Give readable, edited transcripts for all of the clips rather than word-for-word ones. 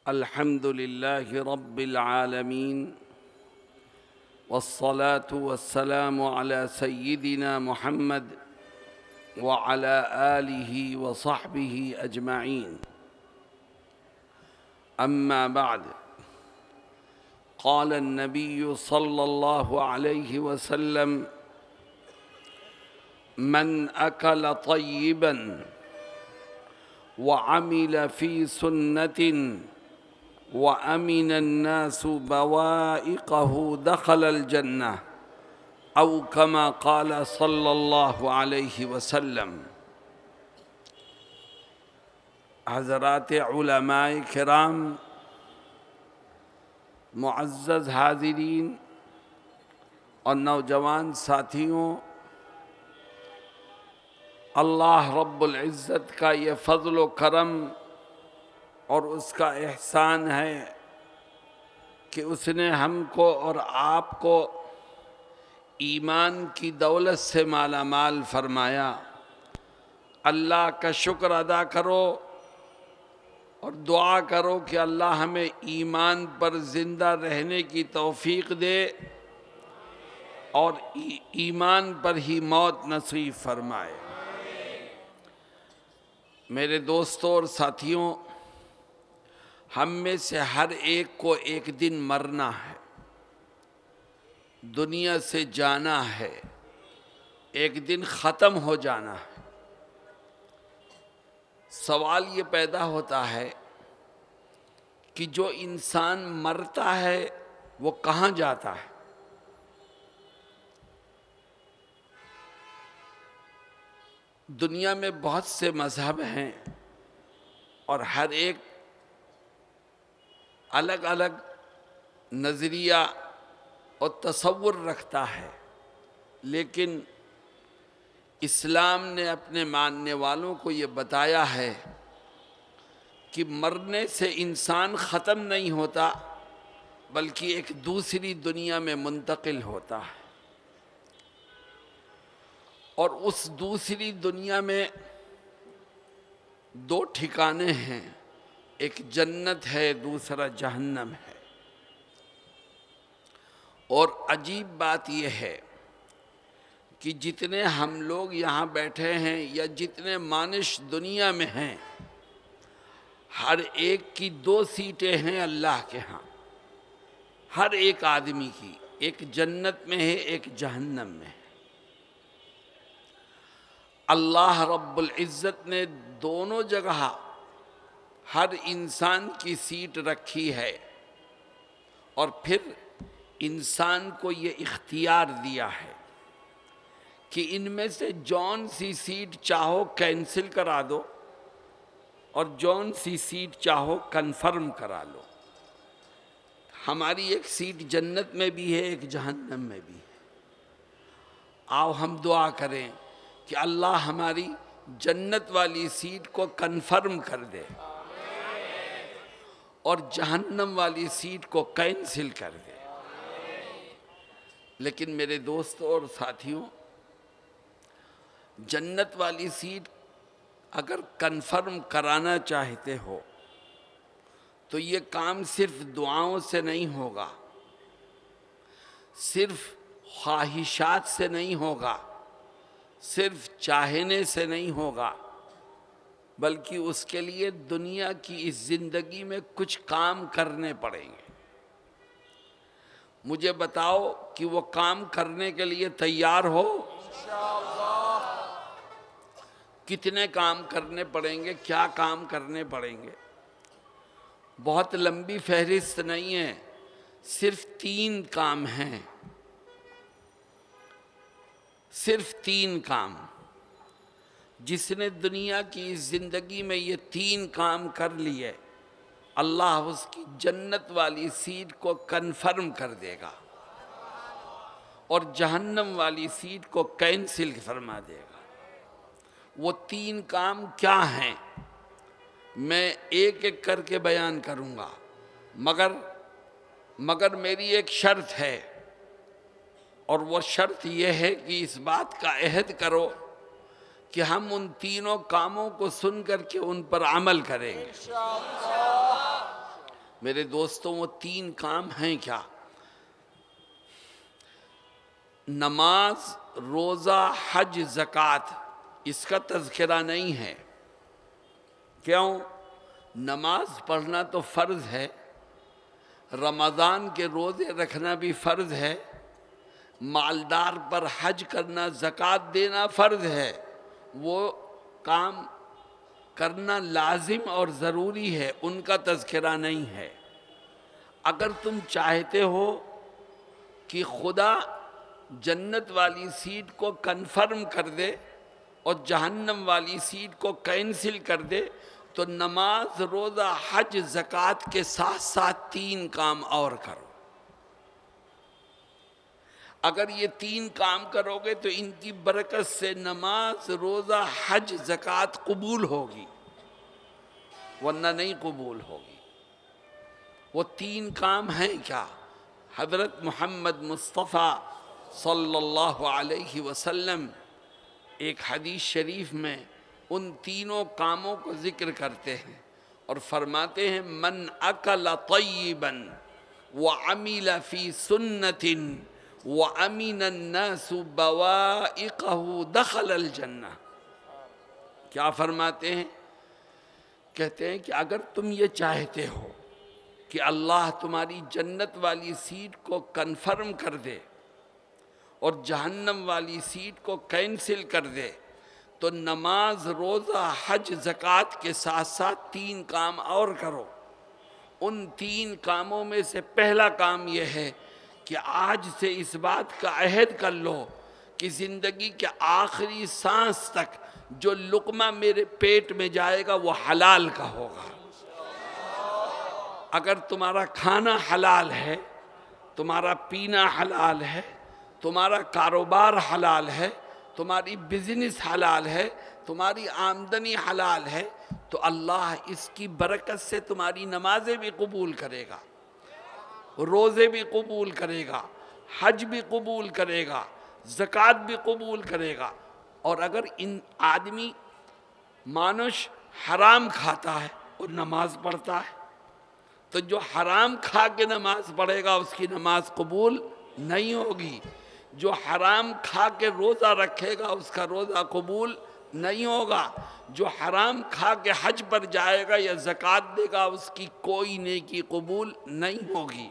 الحمد لله رب العالمين والصلاة والسلام على سيدنا محمد وعلى آله وصحبه أجمعين. أما بعد، قال النبي صلى الله عليه وسلم: من أكل طيبا وعمل في سنة وأمن الناس بوائقه دخل الجنة، أو كما قال صلی اللہ علیہ وسلم۔ حضرات علماء کرام، معزز حاضرین اور نوجوان ساتھیوں، اللہ رب العزت کا یہ فضل و کرم اور اس کا احسان ہے کہ اس نے ہم کو اور آپ کو ایمان کی دولت سے مالا مال فرمایا۔ اللہ کا شکر ادا کرو اور دعا کرو کہ اللہ ہمیں ایمان پر زندہ رہنے کی توفیق دے اور ایمان پر ہی موت نصیب فرمائے۔ میرے دوستوں اور ساتھیوں، ہم میں سے ہر ایک کو ایک دن مرنا ہے، دنیا سے جانا ہے، ایک دن ختم ہو جانا ہے۔ سوال یہ پیدا ہوتا ہے کہ جو انسان مرتا ہے وہ کہاں جاتا ہے؟ دنیا میں بہت سے مذہب ہیں اور ہر ایک الگ الگ نظریہ اور تصور رکھتا ہے، لیکن اسلام نے اپنے ماننے والوں کو یہ بتایا ہے کہ مرنے سے انسان ختم نہیں ہوتا بلکہ ایک دوسری دنیا میں منتقل ہوتا ہے، اور اس دوسری دنیا میں دو ٹھکانے ہیں، ایک جنت ہے، دوسرا جہنم ہے۔ اور عجیب بات یہ ہے کہ جتنے ہم لوگ یہاں بیٹھے ہیں یا جتنے مانش دنیا میں ہیں، ہر ایک کی دو سیٹیں ہیں اللہ کے ہاں، ہر ایک آدمی کی، ایک جنت میں ہے، ایک جہنم میں ہے۔ اللہ رب العزت نے دونوں جگہ ہر انسان کی سیٹ رکھی ہے، اور پھر انسان کو یہ اختیار دیا ہے کہ ان میں سے جون سی سیٹ چاہو کینسل کرا دو اور جون سی سیٹ چاہو کنفرم کرا لو۔ ہماری ایک سیٹ جنت میں بھی ہے، ایک جہنم میں بھی ہے۔ آؤ ہم دعا کریں کہ اللہ ہماری جنت والی سیٹ کو کنفرم کر دے اور جہنم والی سیٹ کو کینسل کر دے۔ لیکن میرے دوستوں اور ساتھیوں، جنت والی سیٹ اگر کنفرم کرانا چاہتے ہو تو یہ کام صرف دعاؤں سے نہیں ہوگا، صرف خواہشات سے نہیں ہوگا، صرف چاہنے سے نہیں ہوگا، بلکہ اس کے لیے دنیا کی اس زندگی میں کچھ کام کرنے پڑیں گے۔ مجھے بتاؤ کہ وہ کام کرنے کے لیے تیار ہو؟ کتنے کام کرنے پڑیں گے؟ کیا کام کرنے پڑیں گے؟ بہت لمبی فہرست نہیں ہے، صرف 3 کام ہیں، صرف 3 کام۔ جس نے دنیا کی اس زندگی میں یہ 3 کام کر لیے، اللہ اس کی جنت والی سیٹ کو کنفرم کر دے گا اور جہنم والی سیٹ کو کینسل فرما دے گا۔ وہ 3 کام کیا ہیں؟ میں ایک ایک کر کے بیان کروں گا، مگر میری ایک شرط ہے، اور وہ شرط یہ ہے کہ اس بات کا عہد کرو کہ ہم ان تینوں کاموں کو سن کر کے ان پر عمل کریں گے۔ میرے دوستوں وہ 3 کام ہیں کیا؟ نماز، روزہ، حج، زکوٰۃ، اس کا تذکرہ نہیں ہے۔ کیوں؟ نماز پڑھنا تو فرض ہے، رمضان کے روزے رکھنا بھی فرض ہے، مالدار پر حج کرنا، زکوٰۃ دینا فرض ہے، وہ کام کرنا لازم اور ضروری ہے، ان کا تذکرہ نہیں ہے۔ اگر تم چاہتے ہو کہ خدا جنت والی سیٹ کو کنفرم کر دے اور جہنم والی سیٹ کو کینسل کر دے تو نماز، روزہ، حج، زکوٰۃ کے ساتھ ساتھ 3 کام اور کرو۔ اگر یہ 3 کام کرو گے تو ان کی برکت سے نماز، روزہ، حج، زکوٰۃ قبول ہوگی، ورنہ نہیں قبول ہوگی۔ وہ 3 کام ہیں کیا؟ حضرت محمد مصطفیٰ صلی اللہ علیہ وسلم ایک حدیث شریف میں ان تینوں کاموں کو ذکر کرتے ہیں اور فرماتے ہیں من اکل طیبا وعمل فی سنت وامن الناس بوائقہ دخل الجنہ۔ کیا فرماتے ہیں؟ کہتے ہیں کہ اگر تم یہ چاہتے ہو کہ اللہ تمہاری جنت والی سیٹ کو کنفرم کر دے اور جہنم والی سیٹ کو کینسل کر دے تو نماز، روزہ، حج، زکوٰۃ کے ساتھ ساتھ 3 کام اور کرو۔ ان 3 کاموں میں سے پہلا کام یہ ہے کہ آج سے اس بات کا عہد کر لو کہ زندگی کے آخری سانس تک جو لقمہ میرے پیٹ میں جائے گا وہ حلال کا ہوگا۔ اگر تمہارا کھانا حلال ہے، تمہارا پینا حلال ہے، تمہارا کاروبار حلال ہے، تمہاری بزنس حلال ہے، تمہاری آمدنی حلال ہے، تو اللہ اس کی برکت سے تمہاری نمازیں بھی قبول کرے گا، روزے بھی قبول کرے گا، حج بھی قبول کرے گا، زکوٰۃ بھی قبول کرے گا۔ اور اگر ان آدمی مانش حرام کھاتا ہے اور نماز پڑھتا ہے تو جو حرام کھا کے نماز پڑھے گا اس کی نماز قبول نہیں ہوگی، جو حرام کھا کے روزہ رکھے گا اس کا روزہ قبول نہیں ہوگا، جو حرام کھا کے حج پر جائے گا یا زکوٰۃ دے گا اس کی کوئی نیکی قبول نہیں ہوگی۔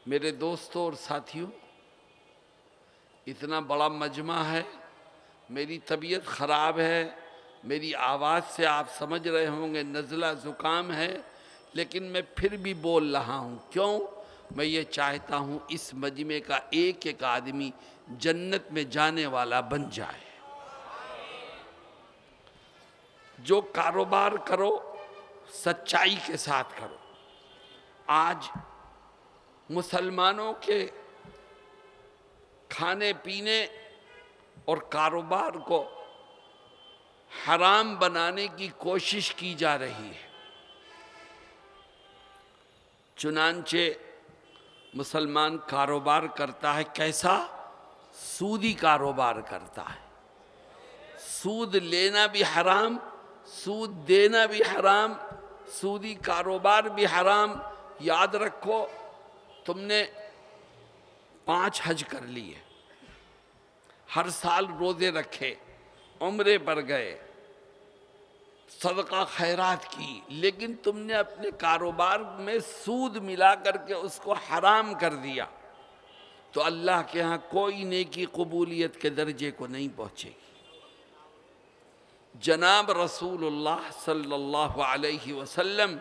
میرے دوستوں اور ساتھیوں، اتنا بڑا مجمع ہے، میری طبیعت خراب ہے، میری آواز سے آپ سمجھ رہے ہوں گے نزلہ زکام ہے، لیکن میں پھر بھی بول رہا ہوں۔ کیوں؟ میں یہ چاہتا ہوں اس مجمع کا ایک ایک آدمی جنت میں جانے والا بن جائے۔ جو کاروبار کرو سچائی کے ساتھ کرو۔ آج مسلمانوں کے کھانے پینے اور کاروبار کو حرام بنانے کی کوشش کی جا رہی ہے۔ چنانچہ مسلمان کاروبار کرتا ہے، کیسا؟ سودی کاروبار کرتا ہے۔ سود لینا بھی حرام، سود دینا بھی حرام، سودی کاروبار بھی حرام۔ یاد رکھو، تم نے 5 حج کر لیے، ہر سال روزے رکھے، عمرے پر گئے، صدقہ خیرات کی، لیکن تم نے اپنے کاروبار میں سود ملا کر کے اس کو حرام کر دیا تو اللہ کے ہاں کوئی نیکی قبولیت کے درجے کو نہیں پہنچے گی۔ جناب رسول اللہ صلی اللہ علیہ وسلم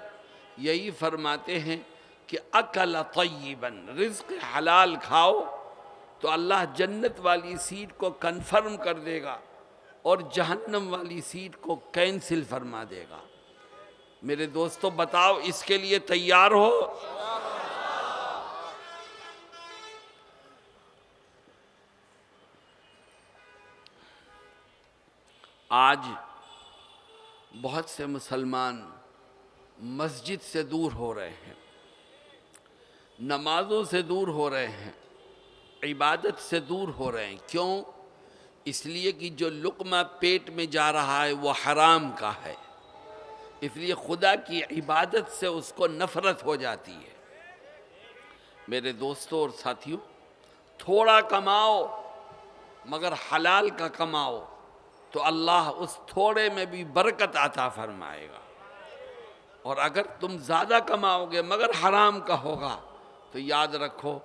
یہی فرماتے ہیں کہ اکل طیباً، رزق حلال کھاؤ تو اللہ جنت والی سیٹ کو کنفرم کر دے گا اور جہنم والی سیٹ کو کینسل فرما دے گا۔ میرے دوستو بتاؤ اس کے لیے تیار ہو؟ آج بہت سے مسلمان مسجد سے دور ہو رہے ہیں، نمازوں سے دور ہو رہے ہیں، عبادت سے دور ہو رہے ہیں۔ کیوں؟ اس لیے کہ جو لقمہ پیٹ میں جا رہا ہے وہ حرام کا ہے، اس لیے خدا کی عبادت سے اس کو نفرت ہو جاتی ہے۔ میرے دوستوں اور ساتھیوں، تھوڑا کماؤ مگر حلال کا کماؤ تو اللہ اس تھوڑے میں بھی برکت عطا فرمائے گا، اور اگر تم زیادہ کماؤ گے مگر حرام کا ہوگا تو یاد رکھو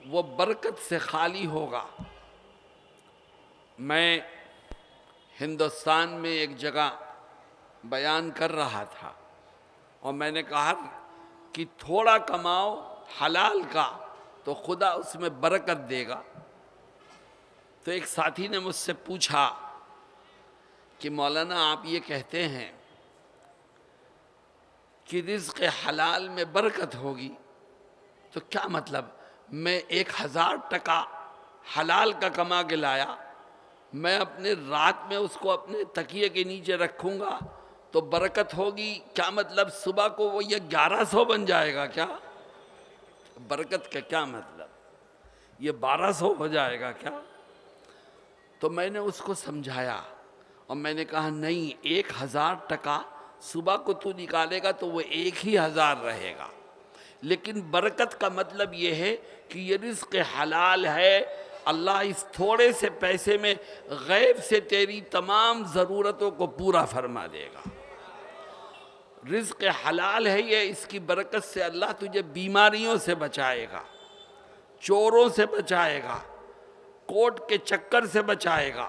وہ برکت سے خالی ہوگا۔ میں ہندوستان میں ایک جگہ بیان کر رہا تھا اور میں نے کہا کہ تھوڑا کماؤ حلال کا تو خدا اس میں برکت دے گا۔ تو ایک ساتھی نے مجھ سے پوچھا کہ مولانا آپ یہ کہتے ہیں کہ رزق حلال میں برکت ہوگی، تو کیا مطلب؟ میں 1000 ٹکا حلال کا کما کے لایا، میں اپنے رات میں اس کو اپنے تکیے کے نیچے رکھوں گا تو برکت ہوگی، کیا مطلب صبح کو وہ یہ 1100 بن جائے گا کیا؟ برکت کا کیا مطلب؟ یہ 1200 ہو جائے گا کیا؟ تو میں نے اس کو سمجھایا اور میں نے کہا نہیں، 1000 ٹکا صبح کو تو نکالے گا تو وہ 1000 رہے گا، لیکن برکت کا مطلب یہ ہے کہ یہ رزق حلال ہے، اللہ اس تھوڑے سے پیسے میں غیب سے تیری تمام ضرورتوں کو پورا فرما دے گا۔ رزق حلال ہے یہ، اس کی برکت سے اللہ تجھے بیماریوں سے بچائے گا، چوروں سے بچائے گا، کوٹ کے چکر سے بچائے گا،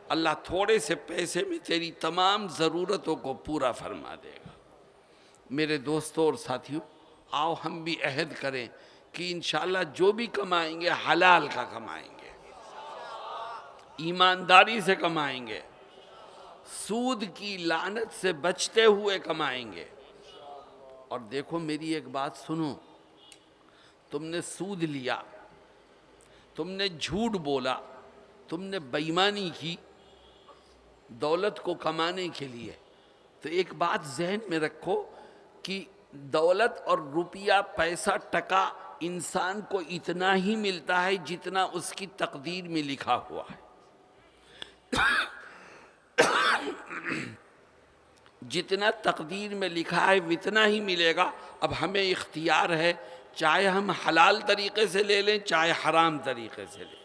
اللہ تھوڑے سے پیسے میں تیری تمام ضرورتوں کو پورا فرما دے گا۔ میرے دوستوں اور ساتھیوں، آؤ ہم بھی عہد کریں کہ انشاءاللہ جو بھی کمائیں گے حلال کا کمائیں گے، ایمانداری سے کمائیں گے، سود کی لعنت سے بچتے ہوئے کمائیں گے۔ اور دیکھو میری ایک بات سنو، تم نے سود لیا، تم نے جھوٹ بولا، تم نے بے ایمانی کی دولت کو کمانے کے لیے، تو ایک بات ذہن میں رکھو کہ دولت اور روپیہ، پیسہ، ٹکا انسان کو اتنا ہی ملتا ہے جتنا اس کی تقدیر میں لکھا ہوا ہے۔ جتنا تقدیر میں لکھا ہے اتنا ہی ملے گا۔ اب ہمیں اختیار ہے، چاہے ہم حلال طریقے سے لے لیں چاہے حرام طریقے سے لیں،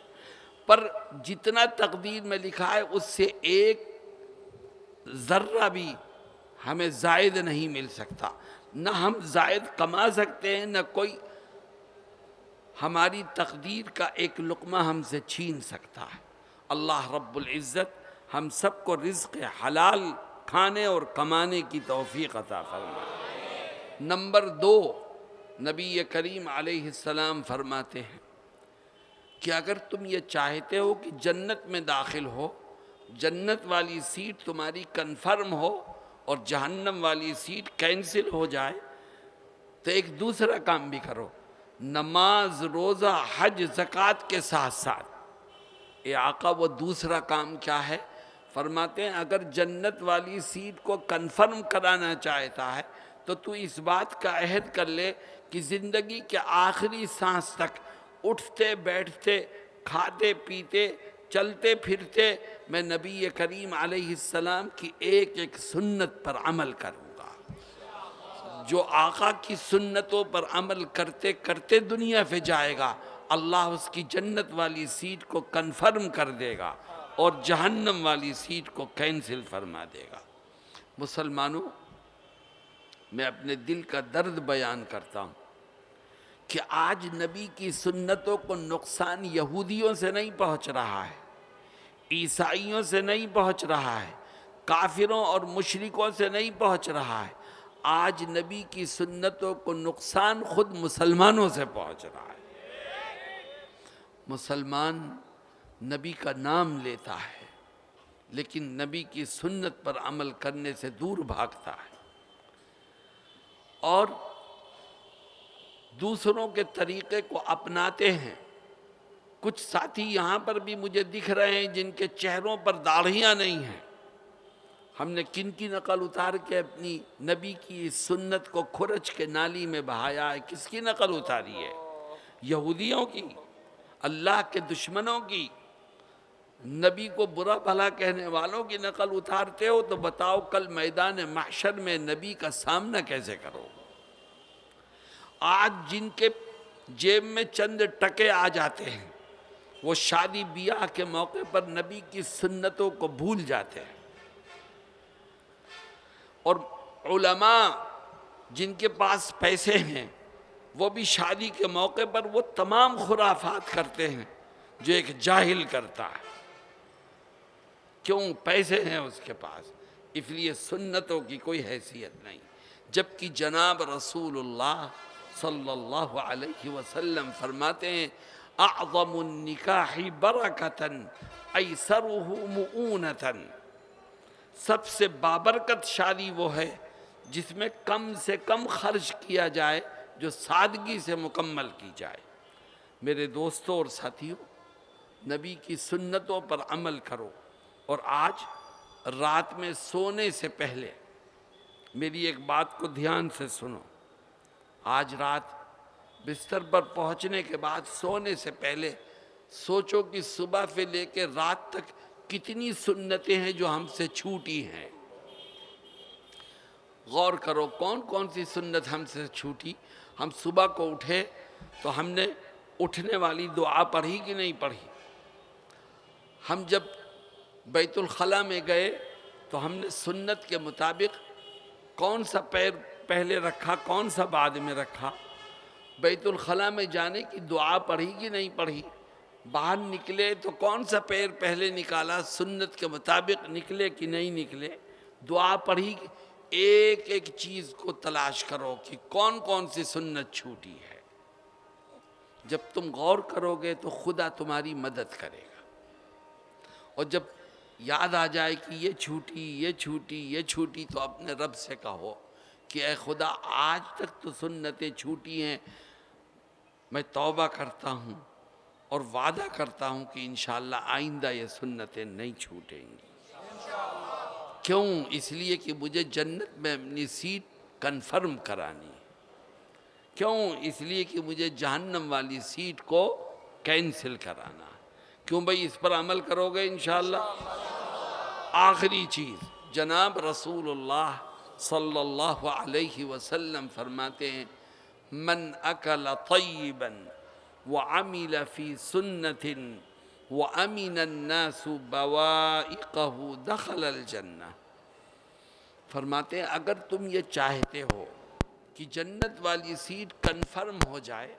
پر جتنا تقدیر میں لکھا ہے اس سے ایک ذرہ بھی ہمیں زائد نہیں مل سکتا، نہ ہم زائد کما سکتے ہیں، نہ کوئی ہماری تقدیر کا ایک لقمہ ہم سے چھین سکتا ہے۔ اللہ رب العزت ہم سب کو رزق حلال کھانے اور کمانے کی توفیق عطا فرمائے۔ نمبر 2، نبی کریم علیہ السلام فرماتے ہیں کہ اگر تم یہ چاہتے ہو کہ جنت میں داخل ہو، جنت والی سیٹ تمہاری کنفرم ہو اور جہنم والی سیٹ کینسل ہو جائے، تو ایک دوسرا کام بھی کرو، نماز، روزہ، حج، زکوٰۃ کے ساتھ ساتھ۔ اے آقا وہ دوسرا کام کیا ہے؟ فرماتے ہیں اگر جنت والی سیٹ کو کنفرم کرانا چاہتا ہے تو تو اس بات کا عہد کر لے کہ زندگی کے آخری سانس تک اٹھتے بیٹھتے، کھاتے پیتے، چلتے پھرتے میں نبی کریم علیہ السلام کی ایک ایک سنت پر عمل کروں گا۔ جو آقا کی سنتوں پر عمل کرتے کرتے دنیا پہ جائے گا، اللہ اس کی جنت والی سیٹ کو کنفرم کر دے گا اور جہنم والی سیٹ کو کینسل فرما دے گا۔ مسلمانوں، میں اپنے دل کا درد بیان کرتا ہوں کہ آج نبی کی سنتوں کو نقصان یہودیوں سے نہیں پہنچ رہا ہے، عیسائیوں سے نہیں پہنچ رہا ہے، کافروں اور مشرکوں سے نہیں پہنچ رہا ہے، آج نبی کی سنتوں کو نقصان خود مسلمانوں سے پہنچ رہا ہے۔ مسلمان نبی کا نام لیتا ہے لیکن نبی کی سنت پر عمل کرنے سے دور بھاگتا ہے، اور دوسروں کے طریقے کو اپناتے ہیں۔ کچھ ساتھی یہاں پر بھی مجھے دکھ رہے ہیں جن کے چہروں پر داڑھیاں نہیں ہیں۔ ہم نے کن کی نقل اتار کے اپنی نبی کی سنت کو کھرچ کے نالی میں بہایا ہے؟ کس کی نقل اتاری ہے؟ یہودیوں کی، اللہ کے دشمنوں کی۔ نبی کو برا بھلا کہنے والوں کی نقل اتارتے ہو تو بتاؤ کل میدان محشر میں نبی کا سامنا کیسے کرو؟ آج جن کے جیب میں چند ٹکے آ جاتے ہیں وہ شادی بیاہ کے موقع پر نبی کی سنتوں کو بھول جاتے ہیں، اور علماء جن کے پاس پیسے ہیں وہ بھی شادی کے موقع پر وہ تمام خرافات کرتے ہیں جو ایک جاہل کرتا ہے۔ کیوں؟ پیسے ہیں اس کے پاس، اس لیے سنتوں کی کوئی حیثیت نہیں۔ جبکہ جناب رسول اللہ صلی اللہ علیہ وسلم فرماتے ہیں اعظم النکاح برکتاً ایسرہ مؤونتاً، سب سے بابرکت شادی وہ ہے جس میں کم سے کم خرچ کیا جائے، جو سادگی سے مکمل کی جائے۔ میرے دوستوں اور ساتھیوں، نبی کی سنتوں پر عمل کرو، اور آج رات میں سونے سے پہلے میری ایک بات کو دھیان سے سنو۔ آج رات بستر پر پہنچنے کے بعد سونے سے پہلے سوچو کہ صبح سے لے کے رات تک کتنی سنتیں ہیں جو ہم سے چھوٹی ہیں۔ غور کرو کون کون سی سنت ہم سے چھوٹی۔ ہم صبح کو اٹھے تو ہم نے اٹھنے والی دعا پڑھی کہ نہیں پڑھی؟ ہم جب بیت الخلاء میں گئے تو ہم نے سنت کے مطابق کون سا پیر پہلے رکھا، کون سا بعد میں رکھا؟ بیت الخلاء میں جانے کی دعا پڑھی کہ نہیں پڑھی؟ باہر نکلے تو کون سا پیر پہلے نکالا، سنت کے مطابق نکلے کہ نہیں نکلے؟ دعا پڑھی؟ ایک ایک چیز کو تلاش کرو کہ کون کون سی سنت چھوٹی ہے۔ جب تم غور کرو گے تو خدا تمہاری مدد کرے گا، اور جب یاد آ جائے کہ یہ چھوٹی یہ چھوٹی یہ چھوٹی تو اپنے رب سے کہو کہ اے خدا آج تک تو سنتیں چھوٹی ہیں، میں توبہ کرتا ہوں اور وعدہ کرتا ہوں کہ انشاءاللہ آئندہ یہ سنتیں نہیں چھوٹیں گی۔ کیوں؟ اس لیے کہ مجھے جنت میں اپنی سیٹ کنفرم کرانی ہے۔ کیوں؟ اس لیے کہ مجھے جہنم والی سیٹ کو کینسل کرانا ہے۔ کیوں بھائی؟ اس پر عمل کرو گے انشاءاللہ۔ آخری چیز، جناب رسول اللہ صلی اللہ علیہ وسلم فرماتے ہیں من اکل طیبا وعمل فی سنت وامن الناس بوائقہ دخل الجنہ۔ فرماتے ہیں اگر تم یہ چاہتے ہو کہ جنت والی سیٹ کنفرم ہو جائے